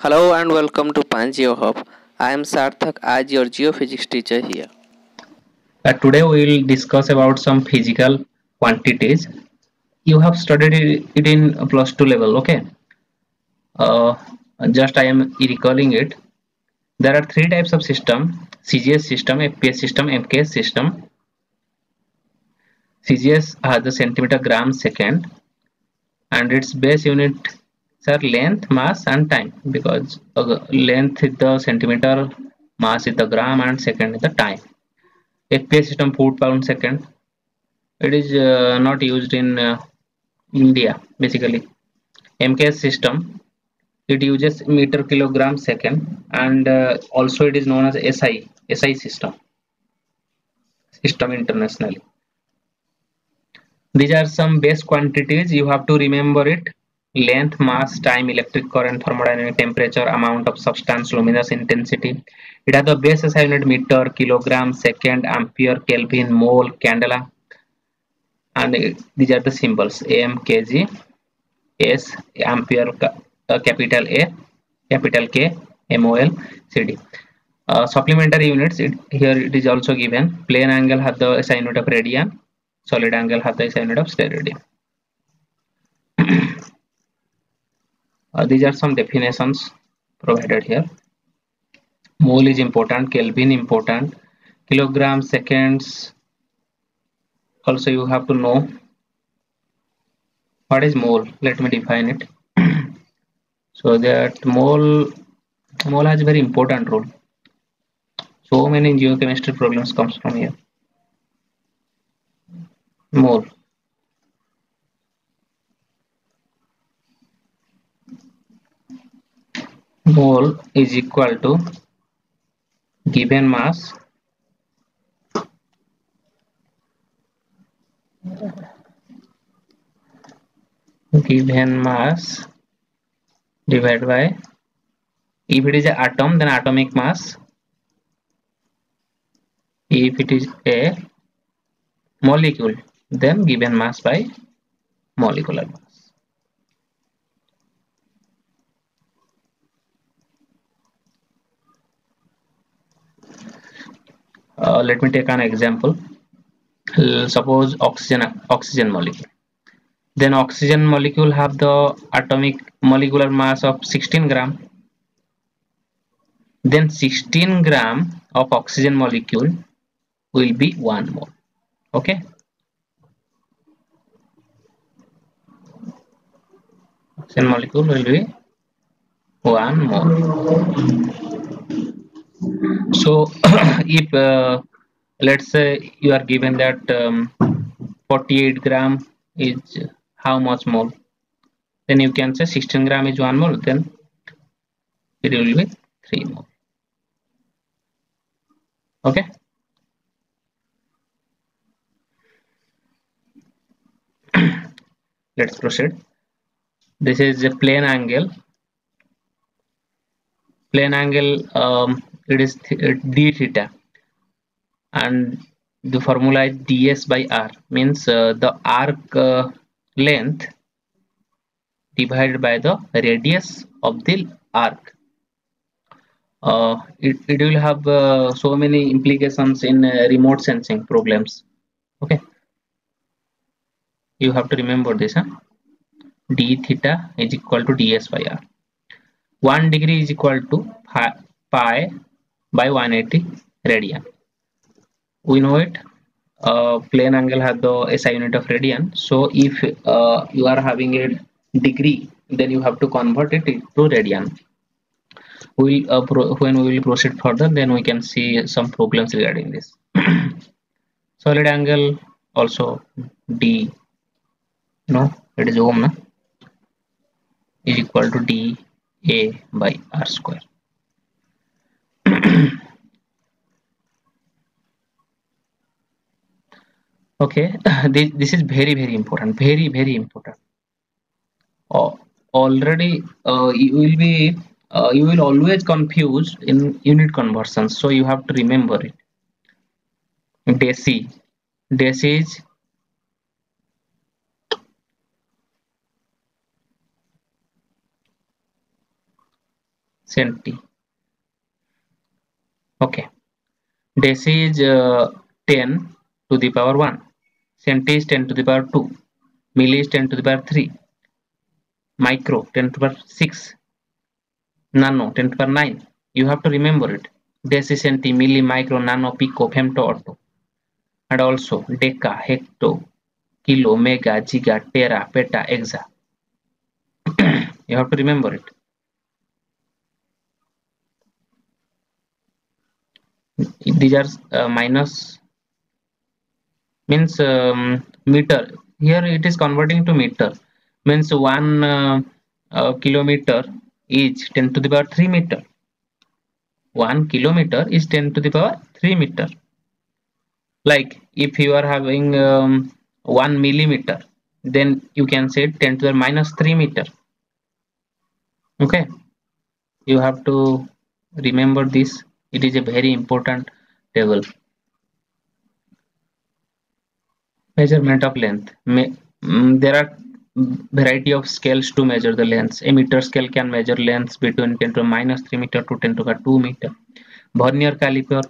Hello and welcome to Pangeo Hub. I am Sarthak as your geophysics teacher here. Today we will discuss about some physical quantities. You have studied it in plus 2 level, okay? Uh, just I am recalling it. There are three types of system: CGS system, FPS system, MKS system. CGS has the centimeter, gram, second, and its base units are length, mass, and time. Because length is the centimeter, mass is the gram, and second is the time. FPS system, foot pound second. It is not used in India basically. MKS system, it uses meter kilogram second, and also it is known as SI system internationally. These are some base quantities you have to remember it: length, mass, time, electric current, thermodynamic, temperature, amount of substance, luminous intensity. It has the base SI unit: meter, kilogram, second, ampere, Kelvin, mole, candela, and these are the symbols: AM, kg, S, ampere, capital A, capital K, mol, cd. Supplementary units, here it is also given: plane angle have the SI unit of radian, solid angle have the SI unit of steradian. These are some definitions provided here. Mole is important, Kelvin important, kilogram, seconds. Also you have to know what is mole. Let me define it. So that mole has a very important role. So many geochemistry problems comes from here. Mole. Mole is equal to given mass divided by, if it is an atom then atomic mass, if it is a molecule then given mass by molecular mass. Let me take an example. Suppose oxygen molecule. Then oxygen molecule have the atomic molecular mass of 16 gram. Then 16 gram of oxygen molecule will be 1 mole. Okay. Oxygen molecule will be 1 mole. So if let's say you are given that 48 gram is how much mole, then you can say 16 gram is 1 mole, then it will be 3 mole. Okay. Let's proceed. This is a plane angle. Plane angle, it is d theta, and the formula is ds by r, means the arc length divided by the radius of the arc. It will have so many implications in remote sensing problems. Okay, you have to remember this, huh? D theta is equal to ds by r. 1 degree is equal to pi by 180 radian. We know it. Plane angle has the SI unit of radian. So if you are having a degree, then you have to convert it to radian. When we will proceed further, then we can see some problems regarding this. Solid angle also d, no, it is ohm, na, is equal to d a by r square. Okay, this is very important, very important. Already you will always confuse in unit conversions, so you have to remember it. Deci is centi. Okay, deci is 10 to the power 1, centi is 10 to the power 2, milli is 10 to the power 3, micro 10 to the power 6, nano 10 to the power 9. You have to remember it. Deci, centi, milli, micro, nano, pico, femto, orto. And also deca, hecto, kilo, mega, giga, tera, peta, exa. You have to remember it. These are minus means meter. Here it is converting to meter. Means 1 kilometer is 10 to the power 3 meter. 1 kilometer is 10 to the power 3 meter. Like if you are having 1 millimeter, then you can say 10 to the minus 3 meter. Okay, you have to remember this. It is a very important table. Measurement of length. There are variety of scales to measure the lengths. A meter scale can measure lengths between 10 to minus 3 meter to 10 to the 2 meter. Vernier caliper,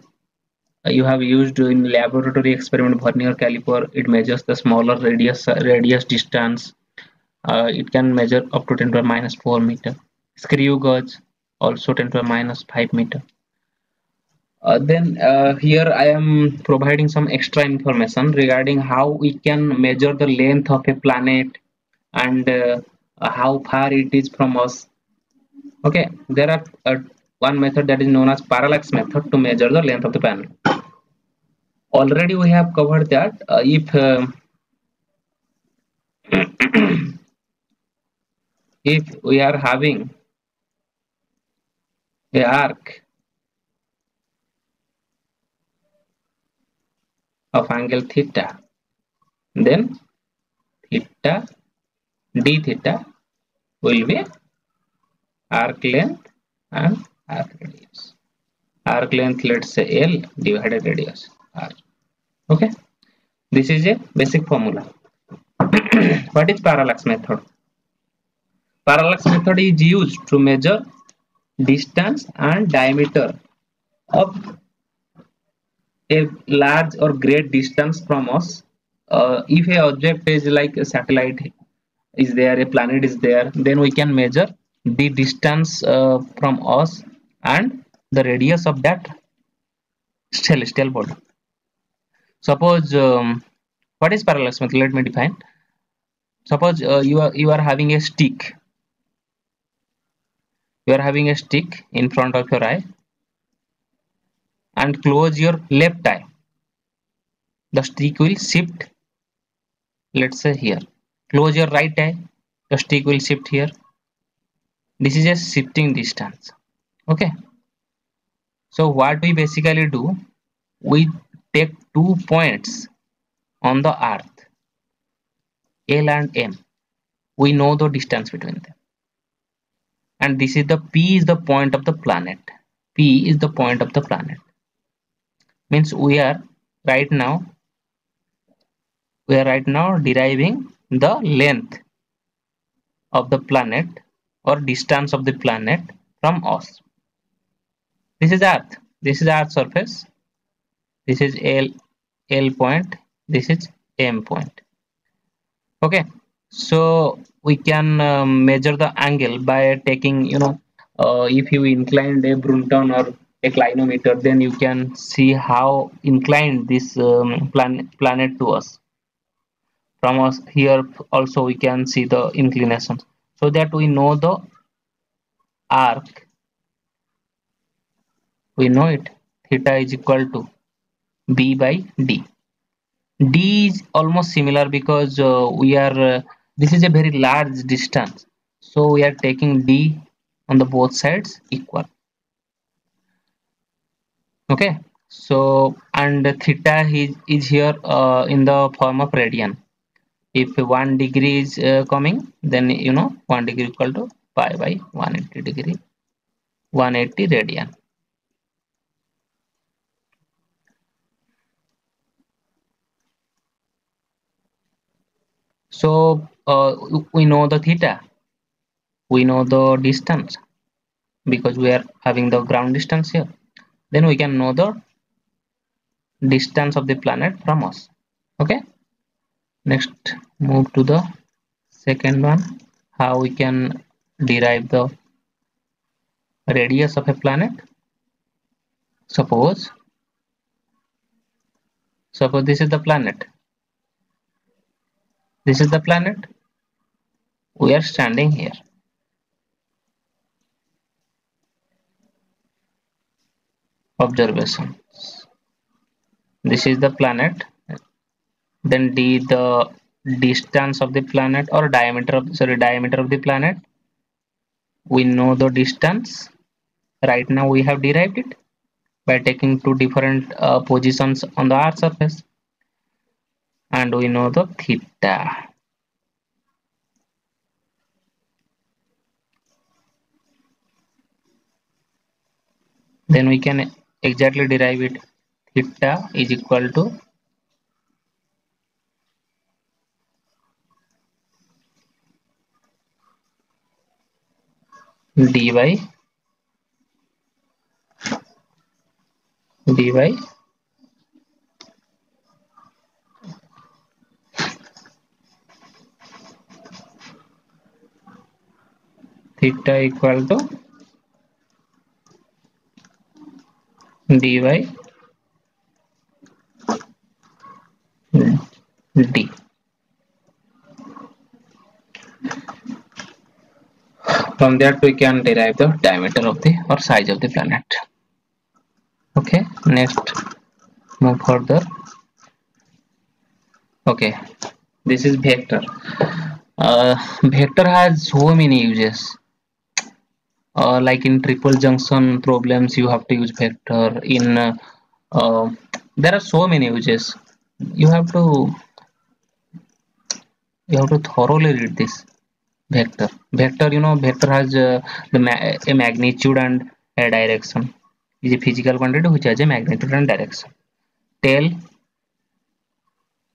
you have used in laboratory experiment. Vernier caliper, it measures the smaller radius distance. It can measure up to 10 to the minus 4 meter. Screw gauge, also 10 to the minus 5 meter. Then here I am providing some extra information regarding how we can measure the length of a planet and how far it is from us. Okay, there are one method that is known as parallax method to measure the length of the planet. Already we have covered that. If if we are having a arc of angle theta, then theta d theta will be arc length and arc radius. Arc length, let's say L divided radius R. Okay, this is a basic formula. What is parallax method? Parallax method is used to measure distance and diameter of a large or great distance from us. If a object is like a satellite is there, a planet is there, then we can measure the distance from us and the radius of that celestial body. Suppose what is parallax method? Let me define. Suppose you are having a stick. You are having a stick in front of your eye and close your left eye. The stick will shift. Let's say here. Close your right eye. The stick will shift here. This is a shifting distance. Okay. So what we basically do, we take 2 points on the earth, L and M. We know the distance between them. And this is the P is the point of the planet. P is the point of the planet. Means we are right now deriving the length of the planet or distance of the planet from us. This is Earth. This is Earth's surface. This is L point. This is M point. Okay. So we can measure the angle by taking, if you incline a Brunton or a clinometer, then you can see how inclined this planet to us. From us here also we can see the inclination, so that we know the arc. We know it. Theta is equal to B by D. D is almost similar because this is a very large distance, so we are taking D on the both sides equal. Okay, so and theta is here in the form of radian. If 1 degree is coming, then 1 degree equal to pi by 180 degree, 180 radian. So we know the theta, we know the distance, because we are having the ground distance here. Then we can know the distance of the planet from us. Okay, next move to the second one, how we can derive the radius of a planet. Suppose this is the planet. This is the planet. We are standing here. Observation. This is the planet. Then d the distance of the planet, or diameter of the planet. We know the distance. Right now we have derived it by taking two different positions on the earth surface, and we know the theta. Then we can exactly derive it. Theta is equal to dy theta equal to dy d. From that we can derive the diameter of the, or size of the planet. Okay, next move further. Okay, this is vector. Vector has so many uses. Like in triple junction problems, you have to use vector. In uh, there are so many uses. You have to thoroughly read this vector. Vector has a magnitude and a direction. Is a physical quantity which has a magnitude and direction. Tail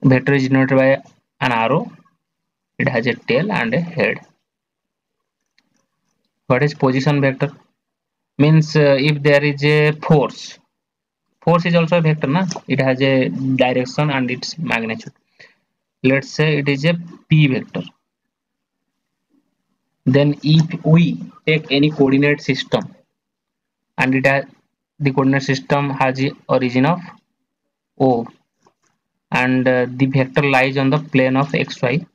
vector is denoted by an arrow. It has a tail and a head. What is position vector? Means if there is a force is also a vector, na? It has a direction and its magnitude. Let's say it is a p vector. Then if we take any coordinate system and the coordinate system has the origin of O, and the vector lies on the plane of xy,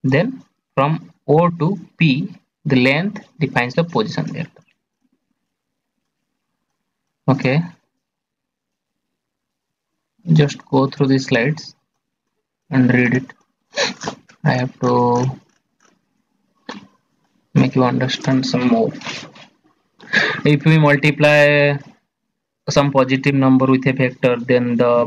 then from O to P the length defines the position vector. Okay, just go through the slides and read it. I have to make you understand some more. If we multiply some positive number with a vector, then the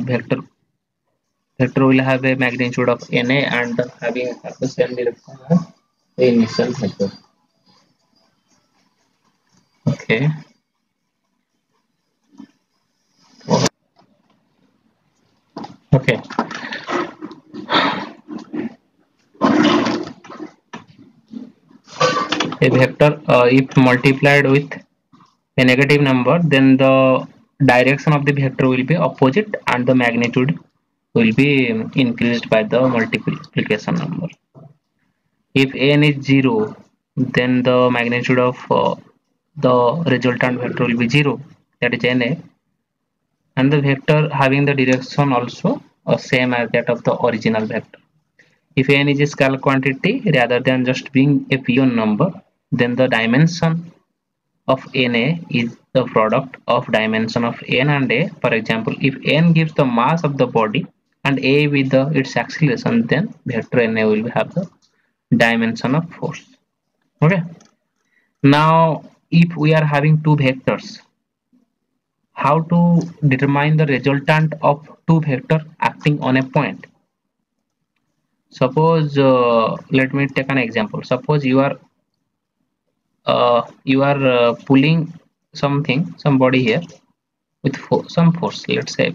vector will have a magnitude of na and having the same direction as the initial vector. Okay. Okay. A vector, if multiplied with a negative number, then the direction of the vector will be opposite and the magnitude will be increased by the multiplication number. If n is 0, then the magnitude of the resultant vector will be 0, that is na, and the vector having the direction also same as that of the original vector. If n is a scalar quantity rather than just being a pure number, then the dimension of na is the product of dimension of n and a. For example, if n gives the mass of the body and a with its acceleration, then vector na will have the dimension of force. Okay. Now, if we are having two vectors, how to determine the resultant of two vectors acting on a point? Suppose, let me take an example. Suppose you are pulling somebody here with some force. Let's say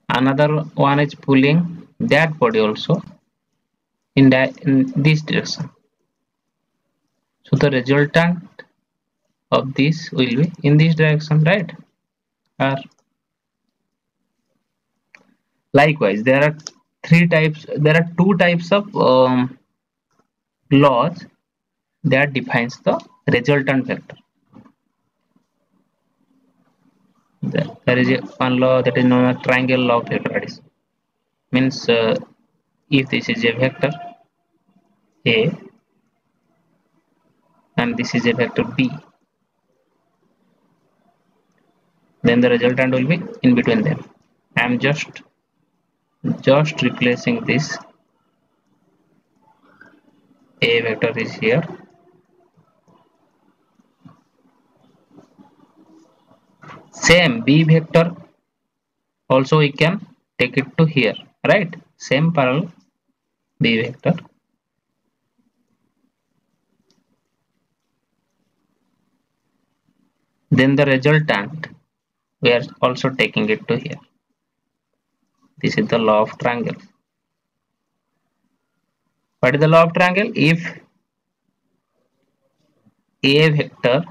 another one is pulling that body also in this direction. So the resultant of this will be in this direction, right? Or likewise, there are two types of laws that defines the resultant vector. There is one law that is known as triangle law of vector addition. Means if this is a vector A and this is a vector B, then the resultant will be in between them. I am just replacing this. A vector is here, same B vector also we can take it to here, right? Same parallel B vector. Then the resultant we are also taking it to here. This is the law of triangle. What is the law of triangle? If A vector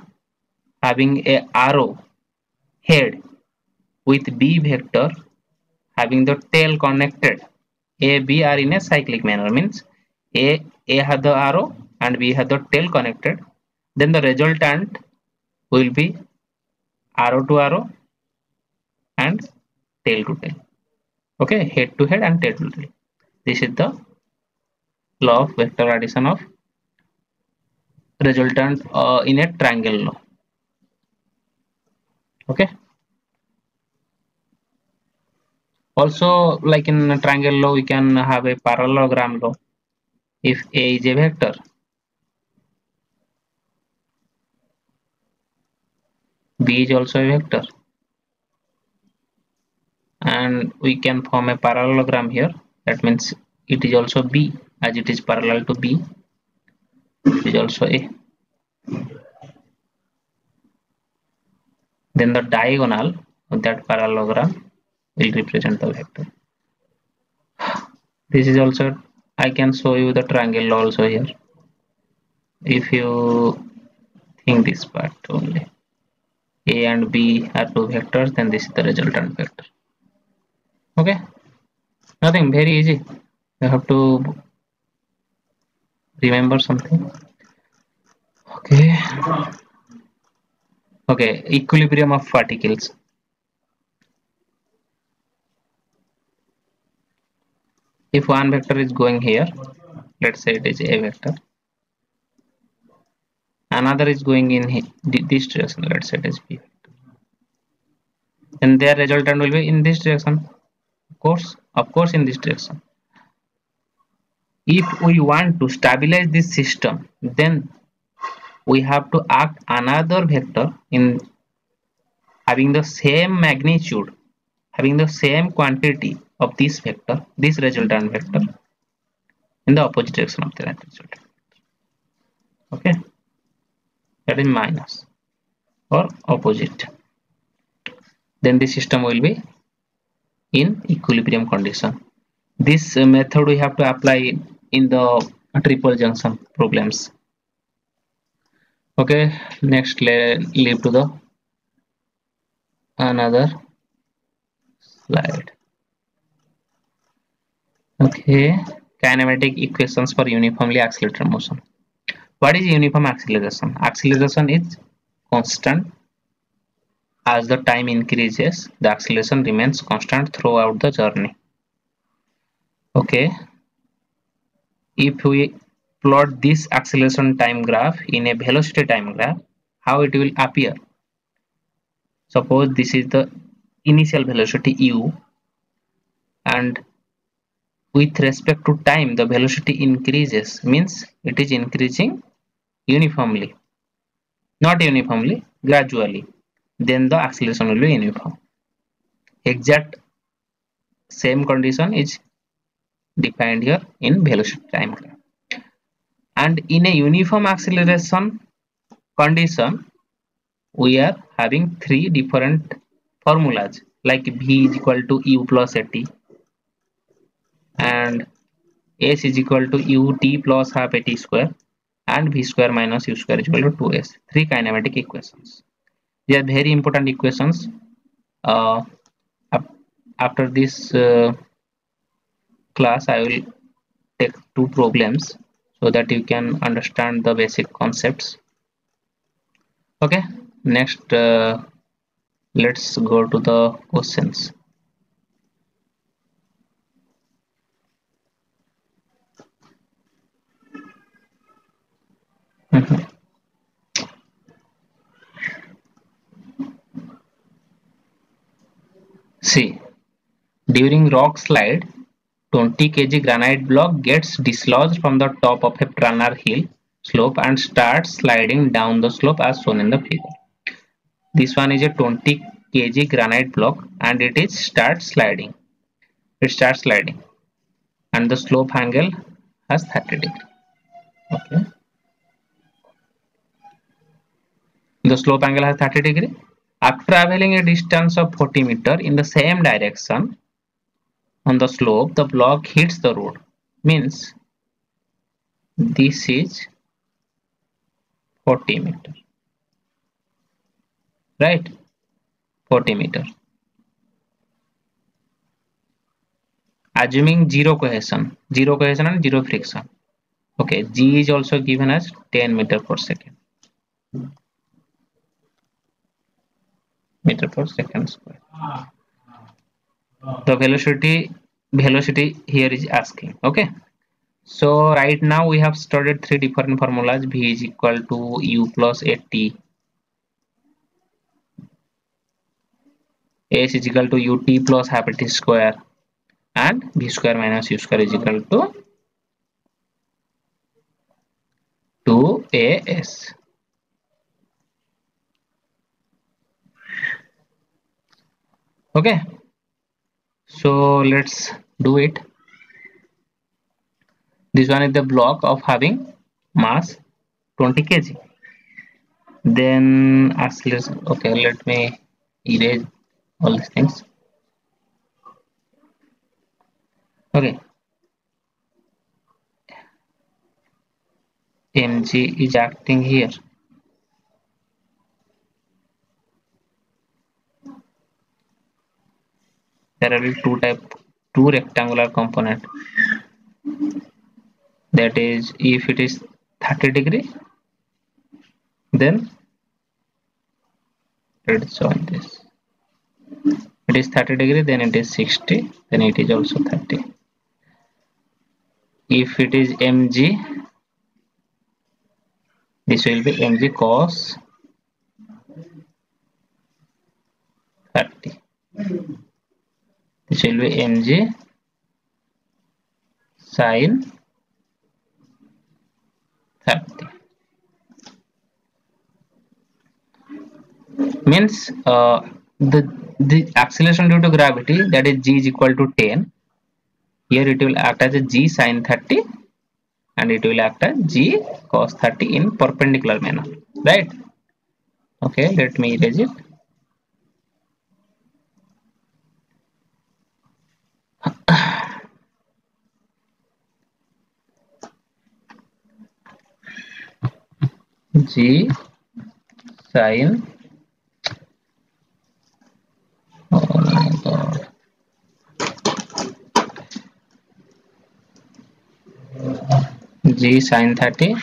having a arrow head with B vector having the tail connected, A, B are in a cyclic manner, means A has the arrow and B has the tail connected, then the resultant will be arrow to arrow and tail to tail. Okay, head to head and tail to tail. This is the law of vector addition of resultant in a triangle law. Okay. Also, like in a triangle law, we can have a parallelogram law. If A is a vector, B is also a vector, and we can form a parallelogram here. That means it is also B, as it is parallel to B. It is also A. Then the diagonal of that parallelogram will represent the vector. This is also, I can show you the triangle law also here. If you think this part only, A and B are two vectors, then this is the resultant vector. Okay, nothing, very easy. You have to remember something. Okay. Okay, equilibrium of particles. If one vector is going here, let's say it is A vector, another is going in this direction, let's say it is B vector, and their resultant will be in this direction, of course in this direction. If we want to stabilize this system, then we have to act another vector in having the same magnitude, having the same quantity of this vector, this resultant vector, in the opposite direction of the resultant. Okay, that is minus or opposite. Then the system will be in equilibrium condition. This method we have to apply in the triple junction problems. Okay, next leave to the another slide. Okay, kinematic equations for uniformly accelerated motion. What is uniform acceleration? Acceleration is constant. As the time increases, the acceleration remains constant throughout the journey. Okay, if we plot this acceleration time graph in a velocity time graph, how it will appear? Suppose this is the initial velocity u, and with respect to time the velocity increases, means it is increasing uniformly, not uniformly, gradually, then the acceleration will be uniform. Exact same condition is defined here in velocity time graph. And in a uniform acceleration condition, we are having three different formulas, like v is equal to u plus at, and S is equal to ut plus half at square and v square minus u square is equal to 2s. Three kinematic equations. They are very important equations. Uh, After this class, I will take two problems so that you can understand the basic concepts. Okay, next let's go to the questions. See, during rock slide, 20 kg granite block gets dislodged from the top of a planar hill slope and starts sliding down the slope as shown in the figure. This one is a 20 kg granite block and it is starts sliding. It starts sliding and the slope angle has 30 degree. Okay. The slope angle has 30 degree. After traveling a distance of 40 meter in the same direction on the slope, the block hits the road. Means this is 40 meter. Right? 40 meter. Assuming zero cohesion and zero friction. Okay, G is also given as 10 meter per second. Meter per second square. The velocity here is asking. Okay. So right now we have studied three different formulas. V is equal to U plus AT. S is equal to UT plus half AT square. And V square minus U square is equal to 2AS. Okay. So let's do it. This one is the block of having mass 20 kg. Then okay, let me erase all these things. Okay. Mg is acting here. There will be two rectangular component. That is, if it is 30 degree, then let's join this. It is 30 degree, then it is 60, then it is also 30. If it is mg, this will be mg cos 30. This will be mg sin 30. Means the acceleration due to gravity, that is g is equal to 10. Here it will act as a g sin 30 and it will act as g cos 30 in perpendicular manner, right? Okay, let me erase it. G sin, oh my god, G sin 30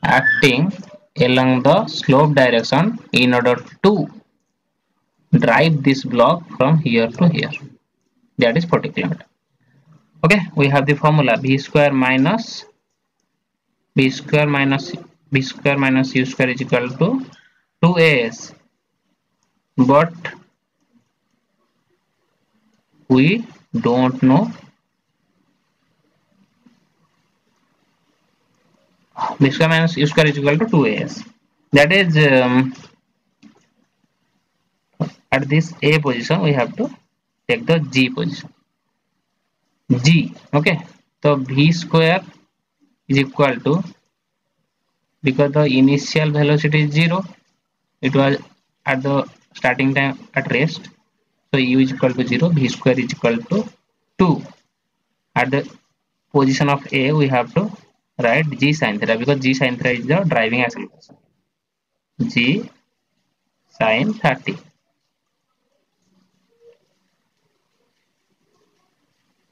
acting along the slope direction in order to drive this block from here to here, that is 40 km. Okay, we have the formula v square minus u square is equal to 2as, but we don't know v square minus u square is equal to 2as. That is at this a position we have to take the g position. G, okay, so v square is equal to, because the initial velocity is 0, it was at the starting time at rest, so u is equal to 0, v square is equal to 2 at the position of A, we have to write g sin theta because g sin theta is the driving acceleration. G sin 30.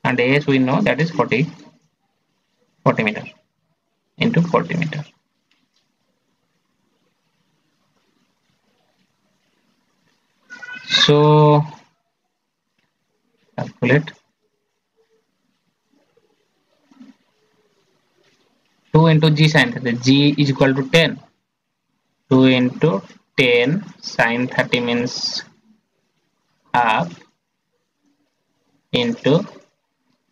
And as we know that is 40 meter into 40 meter. So calculate 2 into g sin theta. G is equal to 10. 2 into 10 sin 30 means half into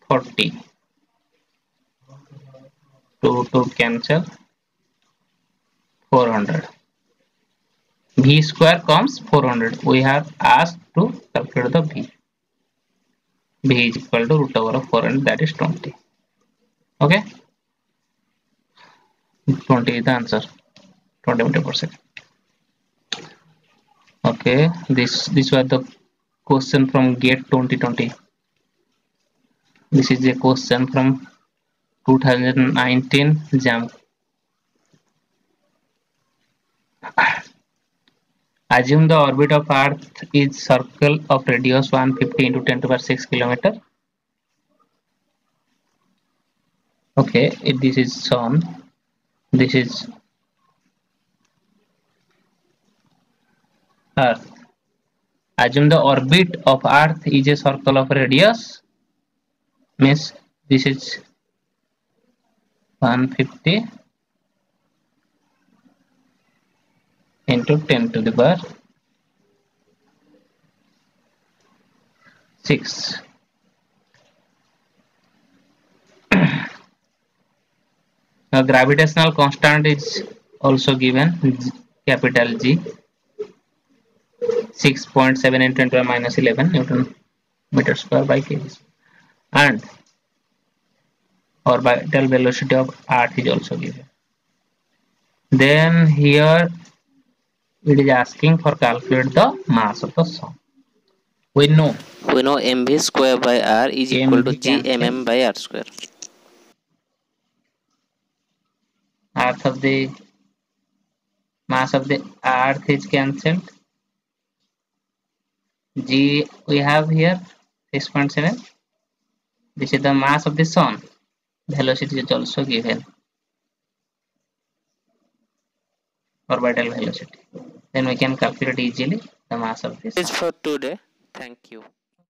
40. 2 cancel, 400. V square comes 400. We have asked to calculate the V. V is equal to root over of 400, that is 20. Okay, 20 is the answer. 20 meter per second. Okay, this was the question from GATE 2020. This is a question from 2019 JAM. Assume the orbit of Earth is circle of radius 150 into 10 to the power 6 kilometer. Okay, this is Sun. This is Earth. Assume the orbit of Earth is a circle of radius. Means this is 150 into 10 to the power 6. Now gravitational constant is also given, capital G, 6.7 into 10 to the minus 11 Newton meter square by kg. And orbital velocity of Earth is also given. Then here it is asking for calculate the mass of the Sun. We know mv square by r is equal to g mm by r square. Mass of the Earth is cancelled. G we have here 6.7. This is the mass of the Sun. Velocity is also given. Orbital velocity. Then we can calculate easily the mass of this. This is for today. Thank you.